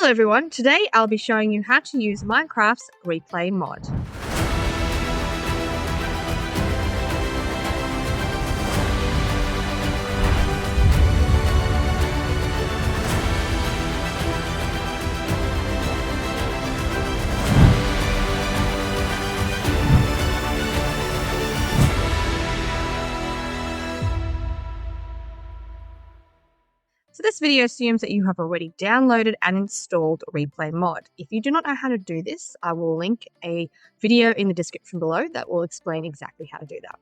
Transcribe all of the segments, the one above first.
Hello everyone, today I'll be showing you how to use Minecraft's replay mod. So this video assumes that you have already downloaded and installed replay mod. If you do not know how to do this, I will link a video in the description below that will explain exactly how to do that.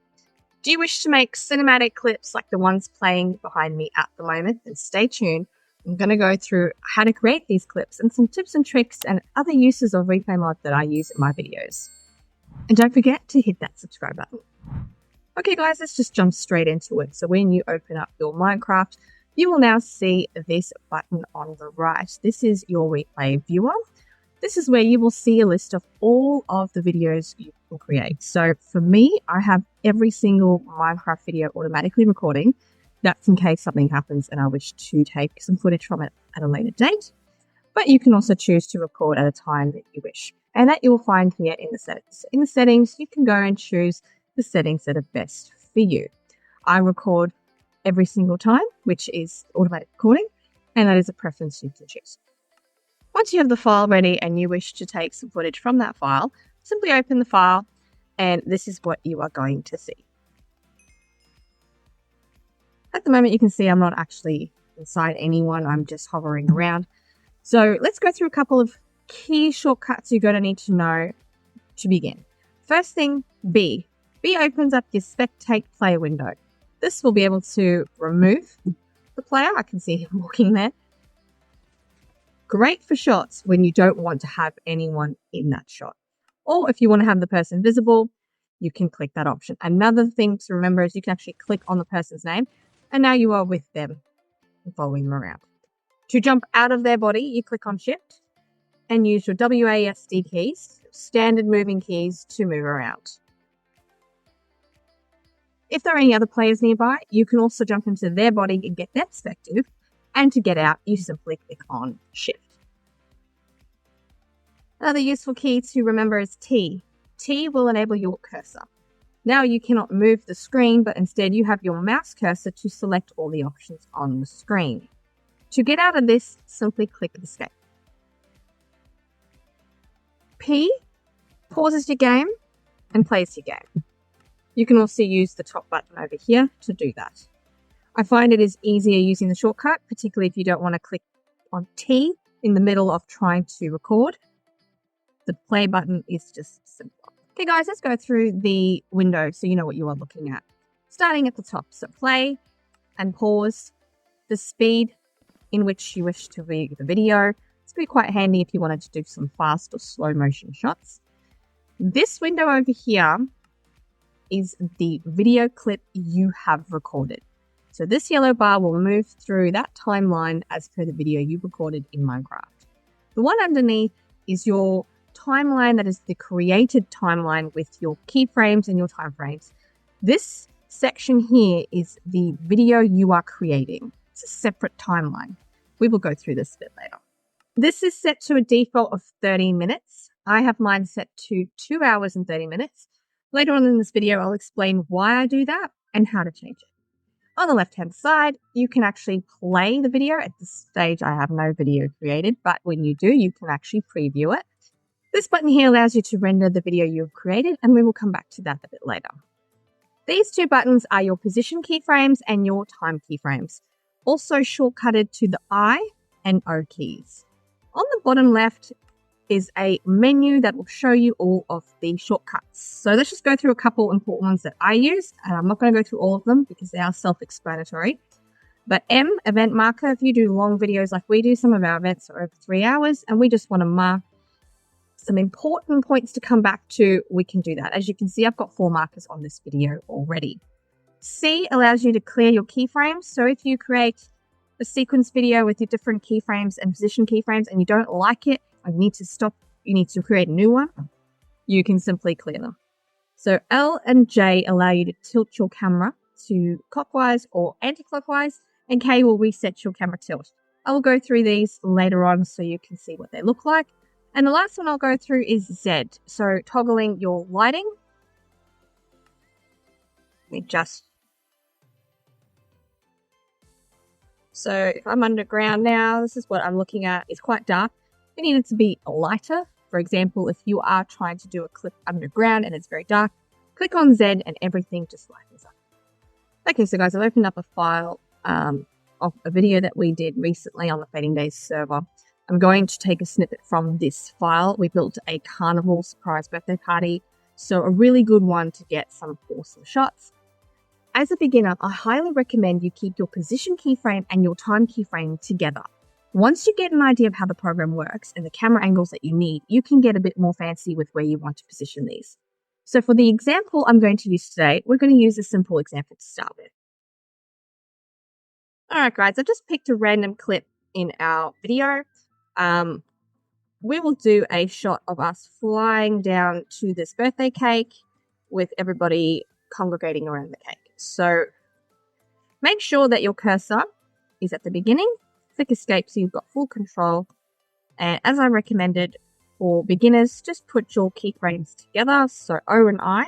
Do you wish to make cinematic clips like the ones playing behind me at the moment? Then stay tuned. I'm going to go through how to create these clips and some tips and tricks and other uses of replay mod that I use in my videos. And don't forget to hit that subscribe button. Okay guys, let's just jump straight into it. So when you open up your Minecraft, you will now see this button on the right. This is your replay viewer. This is where you will see a list of all of the videos you can create. So for me, I have every single Minecraft video automatically recording. That's in case something happens and I wish to take some footage from it at a later date. But you can also choose to record at a time that you wish. And that you will find here in the settings. In the settings, you can go and choose the settings that are best for you. I record every single time, which is automatic recording, and that is a preference you can choose. Once you have the file ready and you wish to take some footage from that file, simply open the file and this is what you are going to see. At the moment you can see I'm not actually inside anyone, I'm just hovering around. So let's go through a couple of key shortcuts you're going to need to know to begin. First thing, B. B opens up your spectate player window. This will be able to remove the player. I can see him walking there. Great for shots when you don't want to have anyone in that shot. Or if you want to have the person visible, you can click that option. Another thing to remember is you can actually click on the person's name and now you are with them and following them around. To jump out of their body, you click on Shift and use your WASD keys, standard moving keys, to move around. If there are any other players nearby, you can also jump into their body and get their perspective. And to get out, you simply click on Shift. Another useful key to remember is T. T will enable your cursor. Now you cannot move the screen, but instead you have your mouse cursor to select all the options on the screen. To get out of this, simply click Escape. P pauses your game and plays your game. You can also use the top button over here to do that. I find it is easier using the shortcut, particularly if you don't want to click on T in the middle of trying to record. The play button is just simpler. Okay guys, let's go through the window so you know what you are looking at. Starting at the top, so play and pause, the speed in which you wish to view the video. It's going to be quite handy if you wanted to do some fast or slow motion shots. This window over here is the video clip you have recorded. So this yellow bar will move through that timeline as per the video you recorded in Minecraft. The one underneath is your timeline, that is the created timeline with your keyframes and your time frames. This section here is the video you are creating. It's a separate timeline. We will go through this a bit later. This is set to a default of 30 minutes. I have mine set to 2 hours and 30 minutes. Later on in this video, I'll explain why I do that and how to change it. On the left-hand side, you can actually play the video. At this stage, I have no video created, but when you do, you can actually preview it. This button here allows you to render the video you've created, and we will come back to that a bit later. These two buttons are your position keyframes and your time keyframes, also shortcutted to the I and O keys. On the bottom left is a menu that will show you all of the shortcuts. So let's just go through a couple important ones that I use. And I'm not going to go through all of them because they are self-explanatory. But M, event marker, if you do long videos like we do, some of our events are over 3 hours, and we just want to mark some important points to come back to, we can do that. As you can see, I've got 4 markers on this video already. C allows you to clear your keyframes. So if you create a sequence video with your different keyframes and position keyframes and you don't like it, I need to stop, you need to create a new one, you can simply clear them. So L and J allow you to tilt your camera to clockwise or anti-clockwise, and K will reset your camera tilt. I will go through these later on so you can see what they look like. And the last one I'll go through is Z. So toggling your lighting. So if I'm underground now, this is what I'm looking at. It's quite dark. We need it to be lighter. For example, if you are trying to do a clip underground and it's very dark, click on Z and everything just lightens up. Okay, so guys, I've opened up a file of a video that we did recently on the Fading Days server. I'm going to take a snippet from this file. We built a carnival surprise birthday party, so a really good one to get some awesome shots. As a beginner, I highly recommend you keep your position keyframe and your time keyframe together. Once you get an idea of how the program works and the camera angles that you need, you can get a bit more fancy with where you want to position these. So for the example I'm going to use today, we're going to use a simple example to start with. Alright guys, I've just picked a random clip in our video. We will do a shot of us flying down to this birthday cake with everybody congregating around the cake. So make sure that your cursor is at the beginning. Click escape so you've got full control. And as I recommended for beginners, just put your keyframes together. So O and I.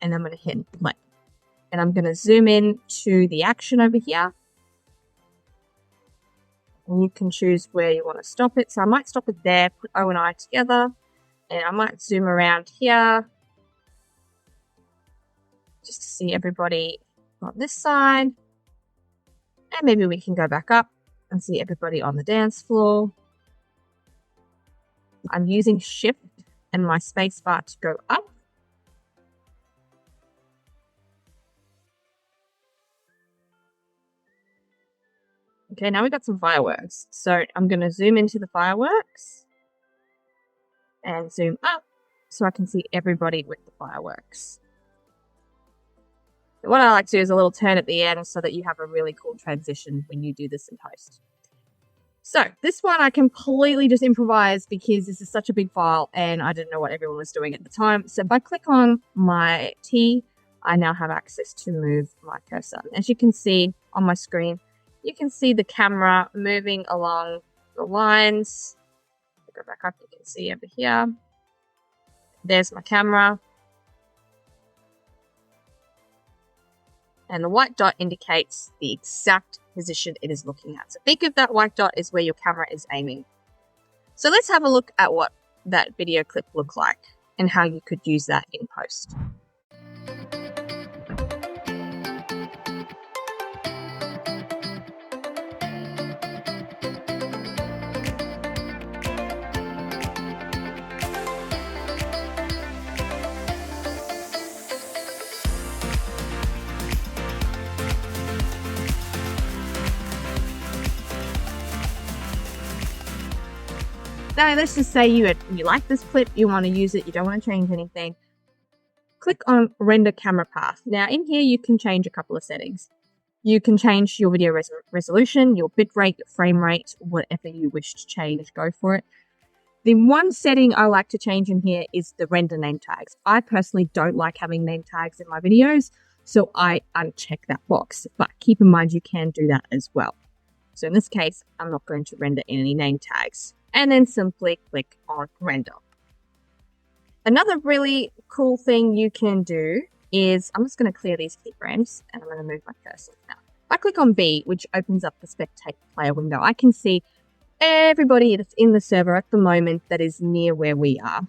And I'm going to hit play. And I'm going to zoom in to the action over here. And you can choose where you want to stop it. So I might stop it there, put O and I together. And I might zoom around here. Just to see everybody on this side. And maybe we can go back up and see everybody on the dance floor. I'm using Shift and my space bar to go up. Okay, now we've got some fireworks. So I'm going to zoom into the fireworks and zoom up so I can see everybody with the fireworks. So what I like to do is a little turn at the end so that you have a really cool transition when you do this in post. So this one I completely just improvised because this is such a big file and I didn't know what everyone was doing at the time. So if I click on my T, I now have access to move my cursor. As you can see on my screen, you can see the camera moving along the lines. Go back up, you can see over here. There's my camera. And the white dot indicates the exact position it is looking at. So think of that white dot as where your camera is aiming. So let's have a look at what that video clip looked like and how you could use that in post. Now, let's just say you like this clip, you want to use it, you don't want to change anything. Click on Render Camera Path. Now, in here, you can change a couple of settings. You can change your video resolution, your bitrate, your frame rate, whatever you wish to change, go for it. The one setting I like to change in here is the render name tags. I personally don't like having name tags in my videos, so I uncheck that box. But keep in mind, you can do that as well. So in this case, I'm not going to render any name tags. And then simply click on render. Another really cool thing you can do is, I'm just going to clear these keyframes and I'm going to move my cursor now. If I click on B, which opens up the spectate player window, I can see everybody that's in the server at the moment that is near where we are.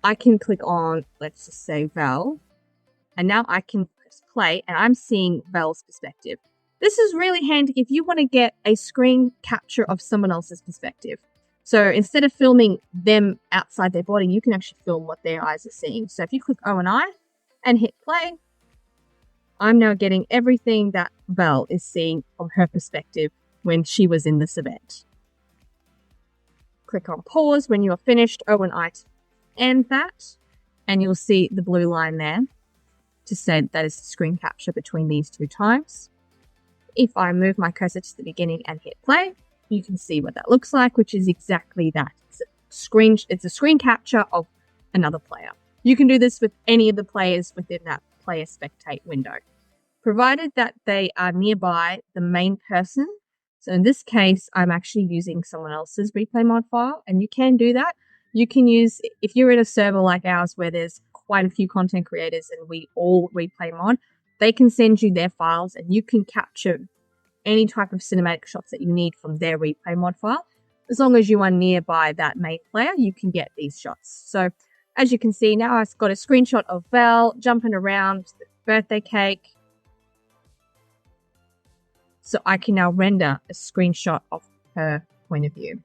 I can click on, let's just say Val, and now I can press play and I'm seeing Val's perspective. This is really handy if you want to get a screen capture of someone else's perspective. So instead of filming them outside their body, you can actually film what their eyes are seeing. So if you click O and I and hit play, I'm now getting everything that Val is seeing from her perspective when she was in this event. Click on pause when you are finished, O and I to end that, and you'll see the blue line there to say that is the screen capture between these two times. If I move my cursor to the beginning and hit play, you can see what that looks like, which is exactly that. It's a screen capture of another player. You can do this with any of the players within that player spectate window. Provided that they are nearby the main person So in this case, I'm actually using someone else's replaymod file, and you can do that. You can use, if you're in a server like ours where there's quite a few content creators and we all replaymod, they can send you their files and you can capture any type of cinematic shots that you need from their replaymod file. As long as you are nearby that main player, you can get these shots. So as you can see now, I've got a screenshot of Val jumping around the birthday cake. So I can now render a screenshot of her point of view.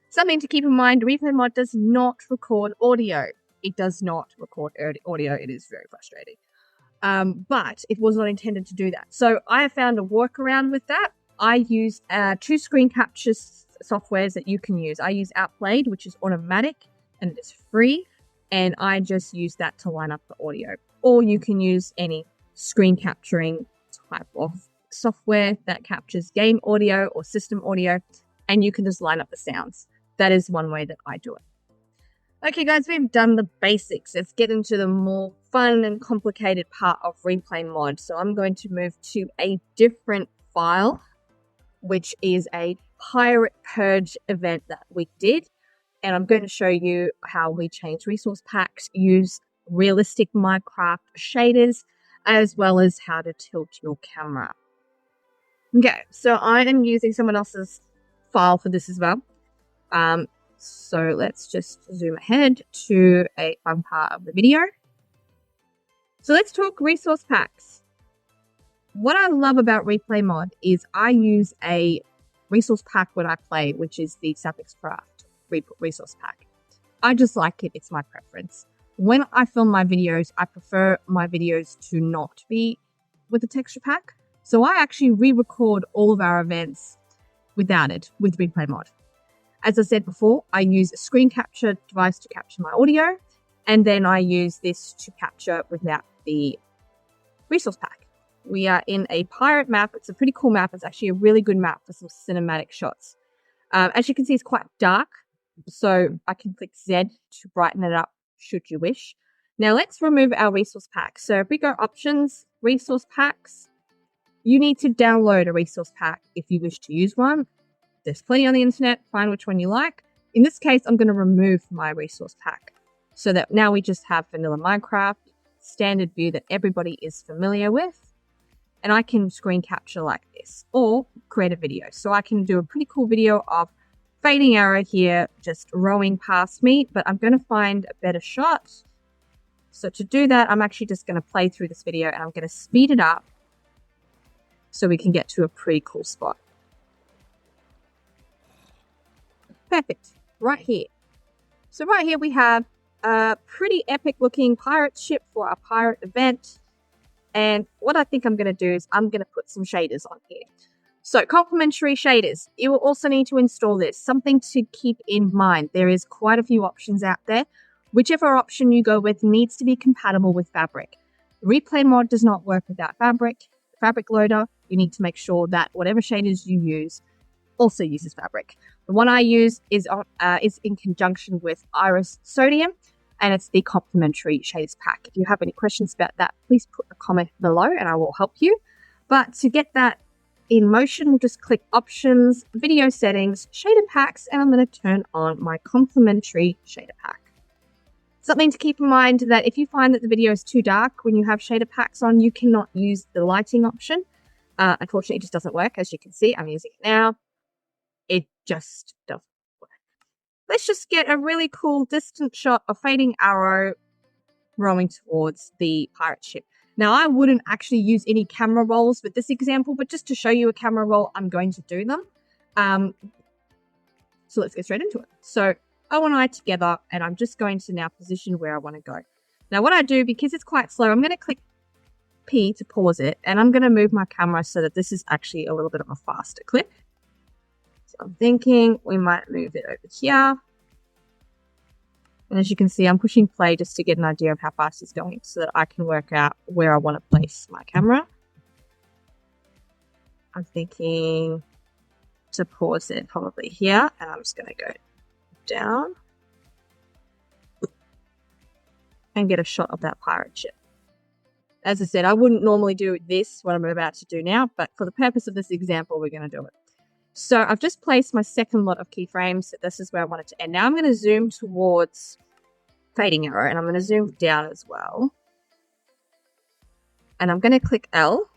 Something to keep in mind, replaymod does not record audio. It does not record audio. It is very frustrating. But it was not intended to do that. So I have found a workaround with that. I use two screen capture softwares that you can use. I use Outplayed, which is automatic and it is free. And I just use that to line up the audio. Or you can use any screen capturing type of software that captures game audio or system audio. And you can just line up the sounds. That is one way that I do it. Okay, guys, we've done the basics. Let's get into the more fun and complicated part of replaymod. So I'm going to move to a different file, which is a pirate purge event that we did. And I'm going to show you how we change resource packs, use realistic Minecraft shaders, as well as how to tilt your camera. Okay, so I am using someone else's file for this as well. So let's just zoom ahead to a fun part of the video. So let's talk resource packs. What I love about replaymod is I use a resource pack when I play, which is the Sapix Craft resource pack. I just like it. It's my preference. When I film my videos, I prefer my videos to not be with a texture pack. So I actually re-record all of our events without it, with replaymod. As I said before, I use a screen capture device to capture my audio, and then I use this to capture without the resource pack. We are in a pirate map. It's a pretty cool map. It's actually a really good map for some cinematic shots. As you can see, it's quite dark, so I can click Z to brighten it up should you wish. Now let's remove our resource pack. So if we go options, resource packs, you need to download a resource pack if you wish to use one. There's plenty on the internet. Find which one you like. In this case, I'm going to remove my resource pack so that now we just have vanilla Minecraft, standard view that everybody is familiar with. And I can screen capture like this or create a video. So I can do a pretty cool video of fading arrow here, just rowing past me, but I'm going to find a better shot. So to do that, I'm actually just going to play through this video and I'm going to speed it up so we can get to a pretty cool spot. Perfect. Right here. So right here we have a pretty epic looking pirate ship for our pirate event. And what I think I'm going to do is I'm going to put some shaders on here. So complementary shaders. You will also need to install this. Something to keep in mind. There is quite a few options out there. Whichever option you go with needs to be compatible with Fabric. replaymod does not work without Fabric. Fabric loader, you need to make sure that whatever shaders you use also uses Fabric. The one I use is in conjunction with Iris Sodium, and it's the complementary shaders pack. If you have any questions about that, please put a comment below and I will help you. But to get that in motion, we'll just click options, video settings, shader packs, and I'm going to turn on my complementary shader pack. Something to keep in mind that if you find that the video is too dark when you have shader packs on, you cannot use the lighting option. Unfortunately, it just doesn't work. As you can see, I'm using it now. It just doesn't work. Let's just get a really cool distant shot of fading arrow rowing towards the pirate ship. Now, I wouldn't actually use any camera rolls with this example, but just to show you a camera roll, I'm going to do them. So let's get straight into it. So O and I together, and I'm just going to now position where I want to go. Now, what I do, because it's quite slow, I'm going to click P to pause it, and I'm going to move my camera so that this is actually a little bit of a faster clip. So I'm thinking we might move it over here. And as you can see, I'm pushing play just to get an idea of how fast it's going so that I can work out where I want to place my camera. I'm thinking to pause it probably here, and I'm just going to go down and get a shot of that pirate ship. As I said, I wouldn't normally do this, what I'm about to do now, but for the purpose of this example, we're going to do it. So I've just placed my second lot of keyframes. This is where I want it to end. Now I'm going to zoom towards fading arrow, and I'm going to zoom down as well. And I'm going to click L,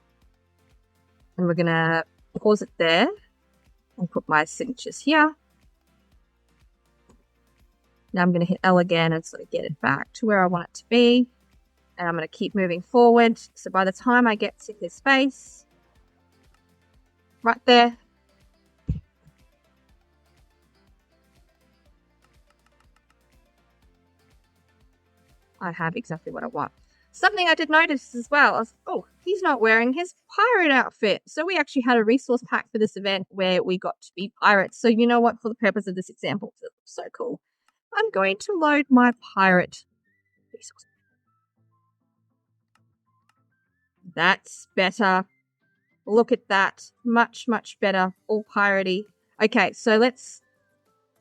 and we're going to pause it there and put my signatures here. Now I'm going to hit L again and sort of get it back to where I want it to be. And I'm going to keep moving forward. So by the time I get to his face, right there, I have exactly what I want. Something I did notice as well, I was, oh, he's not wearing his pirate outfit. So we actually had a resource pack for this event where we got to be pirates. So you know what, for the purpose of this example, it's so cool. I'm going to load my pirate resource. That's better. Look at that. Much, much better. All piratey. Okay, so let's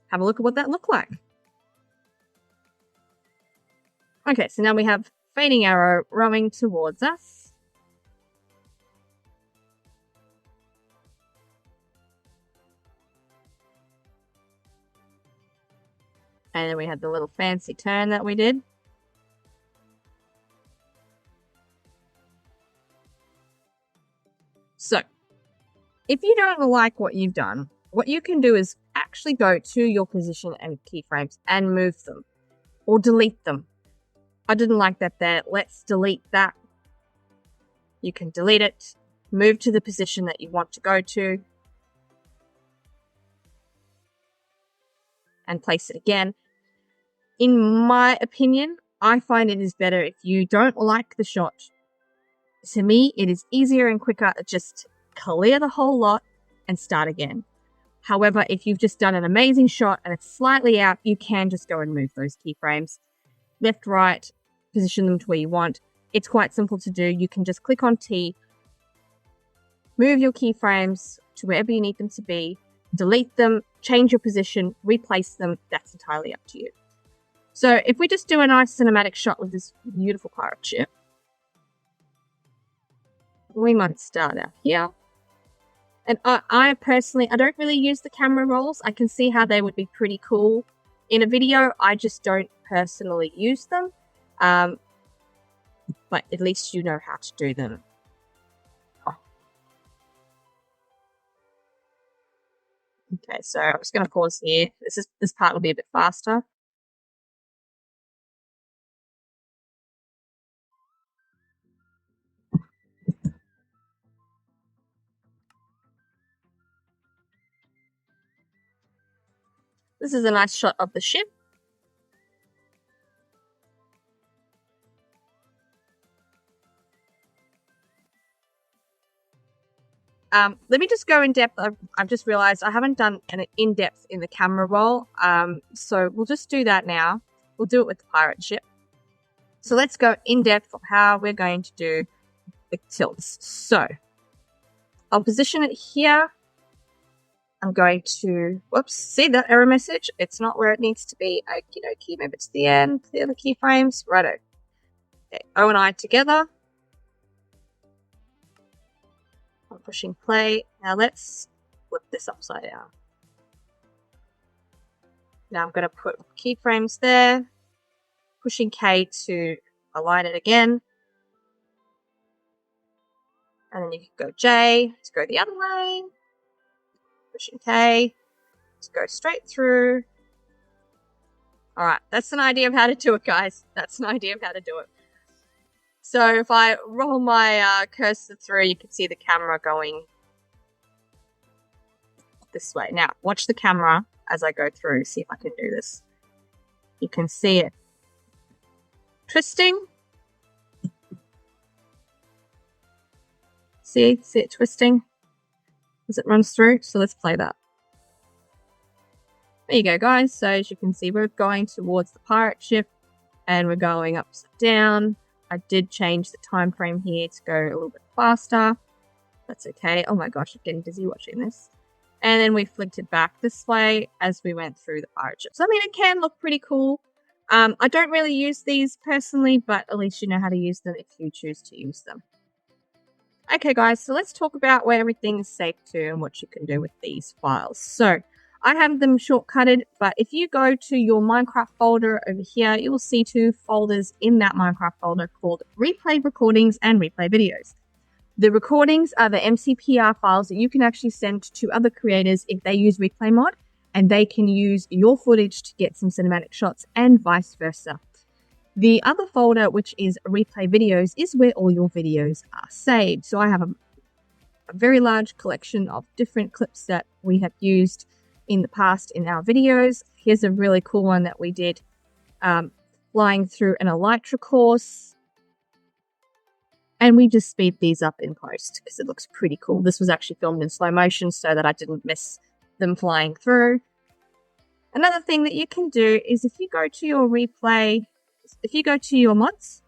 have a look at what that looked like. Okay, so now we have fading arrow rowing towards us. And then we had the little fancy turn that we did. So, if you don't like what you've done, what you can do is actually go to your position and keyframes and move them or delete them. I didn't like that there. Let's delete that. You can delete it, move to the position that you want to go to, and place it again. In my opinion, I find it is better if you don't like the shot. To me, it is easier and quicker to just clear the whole lot and start again. However, if you've just done an amazing shot and it's slightly out, you can just go and move those keyframes. Left, right, position them to where you want. It's quite simple to do. You can just click on T, move your keyframes to wherever you need them to be, delete them, change your position, replace them. That's entirely up to you. So if we just do a nice cinematic shot with this beautiful pirate ship, we might start out here. And I personally, I don't really use the camera rolls. I can see how they would be pretty cool in a video. I just don't personally use them. But at least you know how to do them. Oh. Okay, so I'm just going to pause here. This part will be a bit faster. This is a nice shot of the ship. Let me just go in depth. I've just realized I haven't done an in-depth in the camera roll. So we'll just do that now. We'll do it with the pirate ship. So let's go in depth of how we're going to do the tilts. So I'll position it here. I'm going to, whoops, see that error message? It's not where it needs to be. Okie dokie, maybe it's the end, the other keyframes. Righto. Okay, O and I together. I'm pushing play. Now let's flip this upside down. Now I'm going to put keyframes there. Pushing K to align it again. And then you can go J to go the other way. Pushing K to go straight through. Alright, that's an idea of how to do it, guys. That's an idea of how to do it. So if I roll my cursor through, you can see the camera going this way. Now, watch the camera as I go through. See if I can do this. You can see it twisting. See it twisting as it runs through. So let's play that. There you go, guys. So as you can see, we're going towards the pirate ship and we're going upside down. I did change the time frame here to go a little bit faster. That's okay. Oh my gosh, I'm getting dizzy watching this. And then we flicked it back this way as we went through the pirate ship. So, I mean, it can look pretty cool. I don't really use these personally, but at least you know how to use them if you choose to use them. Okay, guys, so let's talk about where everything is saved to and what you can do with these files. So, I have them shortcutted, but if you go to your Minecraft folder over here, you will see 2 folders in that Minecraft folder called Replay Recordings and Replay Videos. The recordings are the MCPR files that you can actually send to other creators if they use replaymod, and they can use your footage to get some cinematic shots and vice versa. The other folder, which is Replay Videos, is where all your videos are saved. So I have a very large collection of different clips that we have used in the past in our videos. Here's a really cool one that we did flying through an elytra course. And we just speed these up in post because it looks pretty cool. This was actually filmed in slow motion so that I didn't miss them flying through. Another thing that you can do is if you go to your replay, if you go to your mods,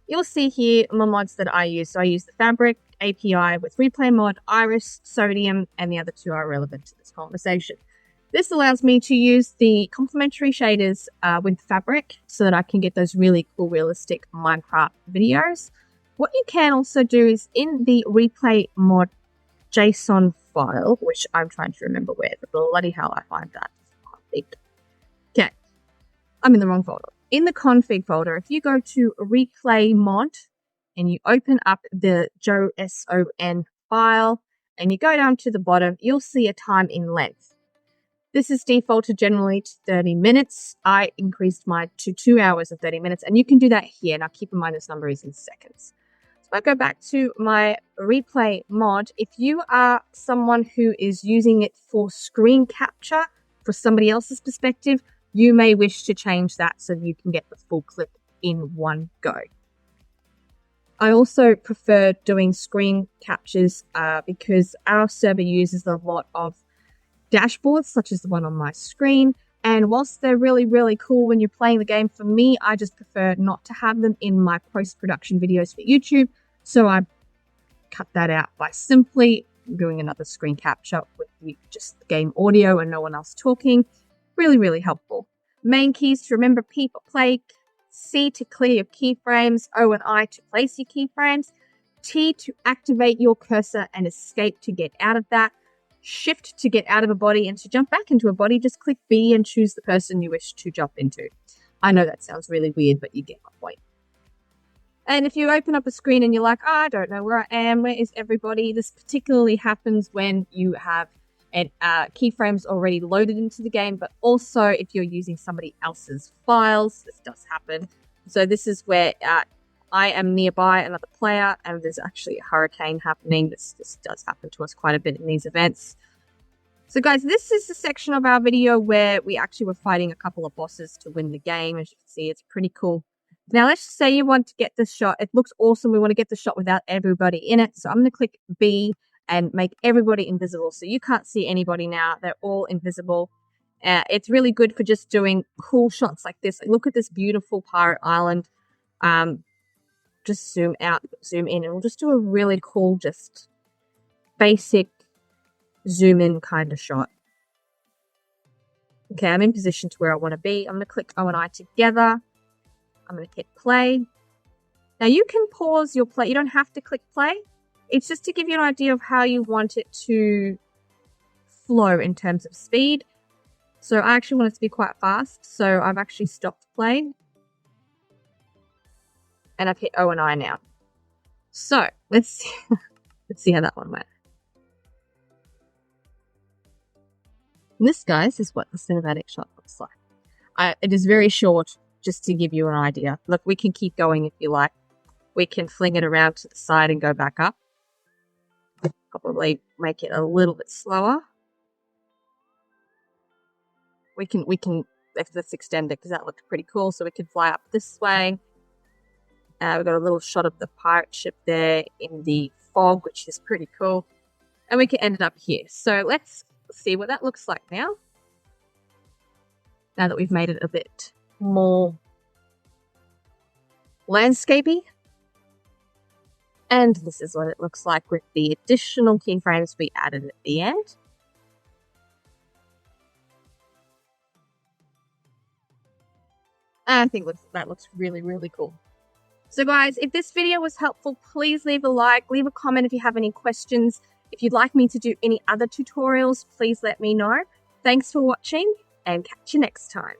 you'll see here my mods that I use. So I use the Fabric API with replaymod, Iris, Sodium, and the other 2 are relevant to this conversation. This allows me to use the complementary shaders with Fabric so that I can get those really cool, realistic Minecraft videos. What you can also do is in the replaymod JSON file, which I'm trying to remember where, but bloody hell, I find that. Okay, I'm in the wrong folder. In the config folder, if you go to replaymod and you open up the JSON file and you go down to the bottom, you'll see a time in length. This is defaulted generally to 30 minutes. I increased mine to 2 hours and 30 minutes, and you can do that here. Now, keep in mind this number is in seconds. So I go back to my replay mod. If you are someone who is using it for screen capture for somebody else's perspective, you may wish to change that so you can get the full clip in one go. I also prefer doing screen captures because our server uses a lot of dashboards, such as the one on my screen. And whilst they're really, really cool when you're playing the game, for me, I just prefer not to have them in my post-production videos for YouTube. So I cut that out by simply doing another screen capture with just the game audio and no one else talking. Really, really helpful. Main keys to remember, peep or play. C to clear your keyframes. O and I to place your keyframes. T to activate your cursor and escape to get out of that. Shift to get out of a body, and to jump back into a body, just click B and choose the person you wish to jump into. I know that sounds really weird, but you get my point. And if you open up a screen and you're like, oh, I don't know where I am, where is everybody? This particularly happens when you have keyframes already loaded into the game, but also if you're using somebody else's files, this does happen. So this is where I am nearby another player and there's actually a hurricane happening. This does happen to us quite a bit in these events. So guys, this is the section of our video where we actually were fighting a couple of bosses to win the game. As you can see, it's pretty cool. Now let's say you want to get this shot. It looks awesome. We want to get the shot without everybody in it. So I'm going to click B and make everybody invisible. So you can't see anybody now. They're all invisible. It's really good for just doing cool shots like this. Look at this beautiful pirate island. Just zoom out, zoom in, and we'll just do a really cool, just basic zoom in kind of shot. Okay, I'm in position to where I want to be. I'm going to click O and I together. I'm going to hit play. Now you can pause your play. You don't have to click play. It's just to give you an idea of how you want it to flow in terms of speed. So I actually want it to be quite fast. So I've actually stopped playing. And I've hit O and I now. So let's see how that one went. And this, guys, is what the cinematic shot looks like. It is very short, just to give you an idea. Look, we can keep going if you like. We can fling it around to the side and go back up. Probably make it a little bit slower. Let's extend it because that looked pretty cool. So we can fly up this way. We've got a little shot of the pirate ship there in the fog, which is pretty cool. And we can end it up here. So let's see what that looks like now. Now that we've made it a bit more landscapey. And this is what it looks like with the additional keyframes we added at the end. I think that looks really, really cool. So guys, if this video was helpful, please leave a like, leave a comment if you have any questions. If you'd like me to do any other tutorials, please let me know. Thanks for watching and catch you next time.